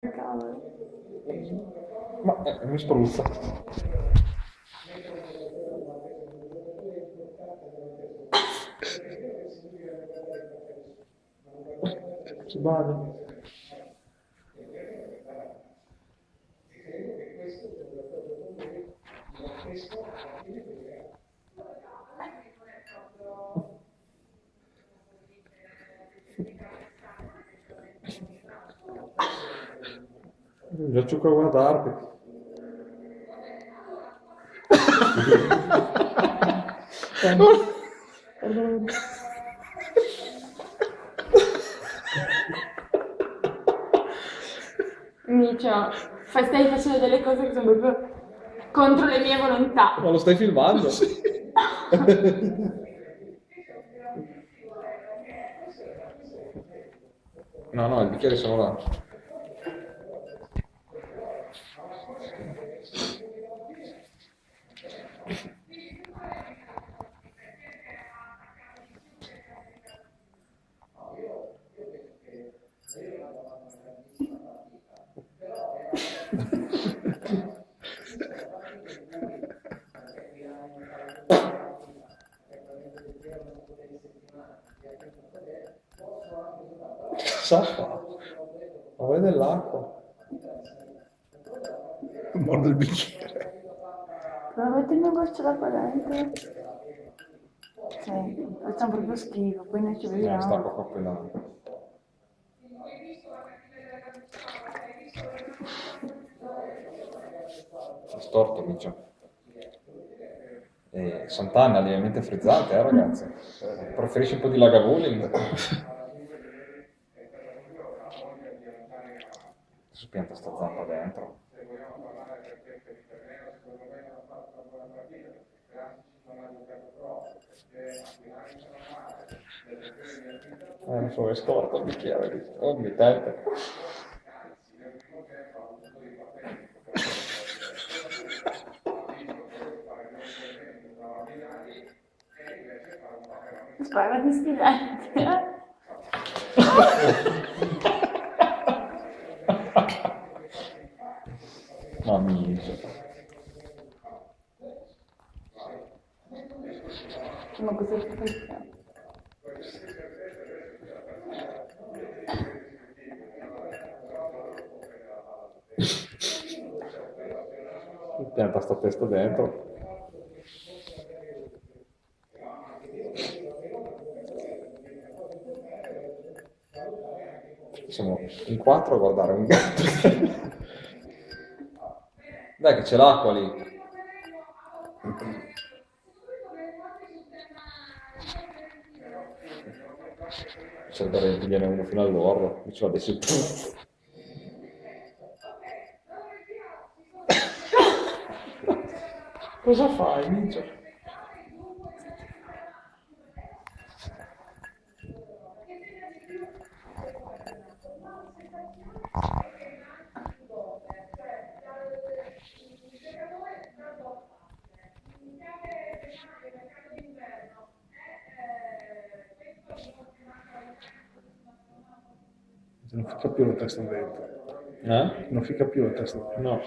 Cavolo. Ma mi spruzza. Ci vado. Già ciucco a guardarti. Micio, stai facendo delle cose che sono proprio contro le mie volontà. Ma lo stai filmando? Sì. No, no, i bicchieri sono là. Cosa fa? Ma vuoi dell'acqua? Mordo il bicchiere. Prova a mettermi un goccio d'acqua dentro. Sì, facciamo proprio schifo, poi noi ci Sta vediamo. qua quella. È storto, Micio. E Sant'Anna, lievemente frizzante, ragazzi? Preferisci un po' di Lagavulin? Si pianta sta zappa dentro. Non so, è storto il bicchiere. Oh, mi tente. Spara di studente. Ma Micio. Ma cosa ti facciamo? Pianta sta testa dentro. Siamo in quattro a guardare un gatto. Dai che c'è l'acqua lì. C'è da gliene uno fino all'orlo. Dice adesso. Cosa fai, Micio? Non fica più la testa dentro. Eh? Non fica più la testa dentro. No.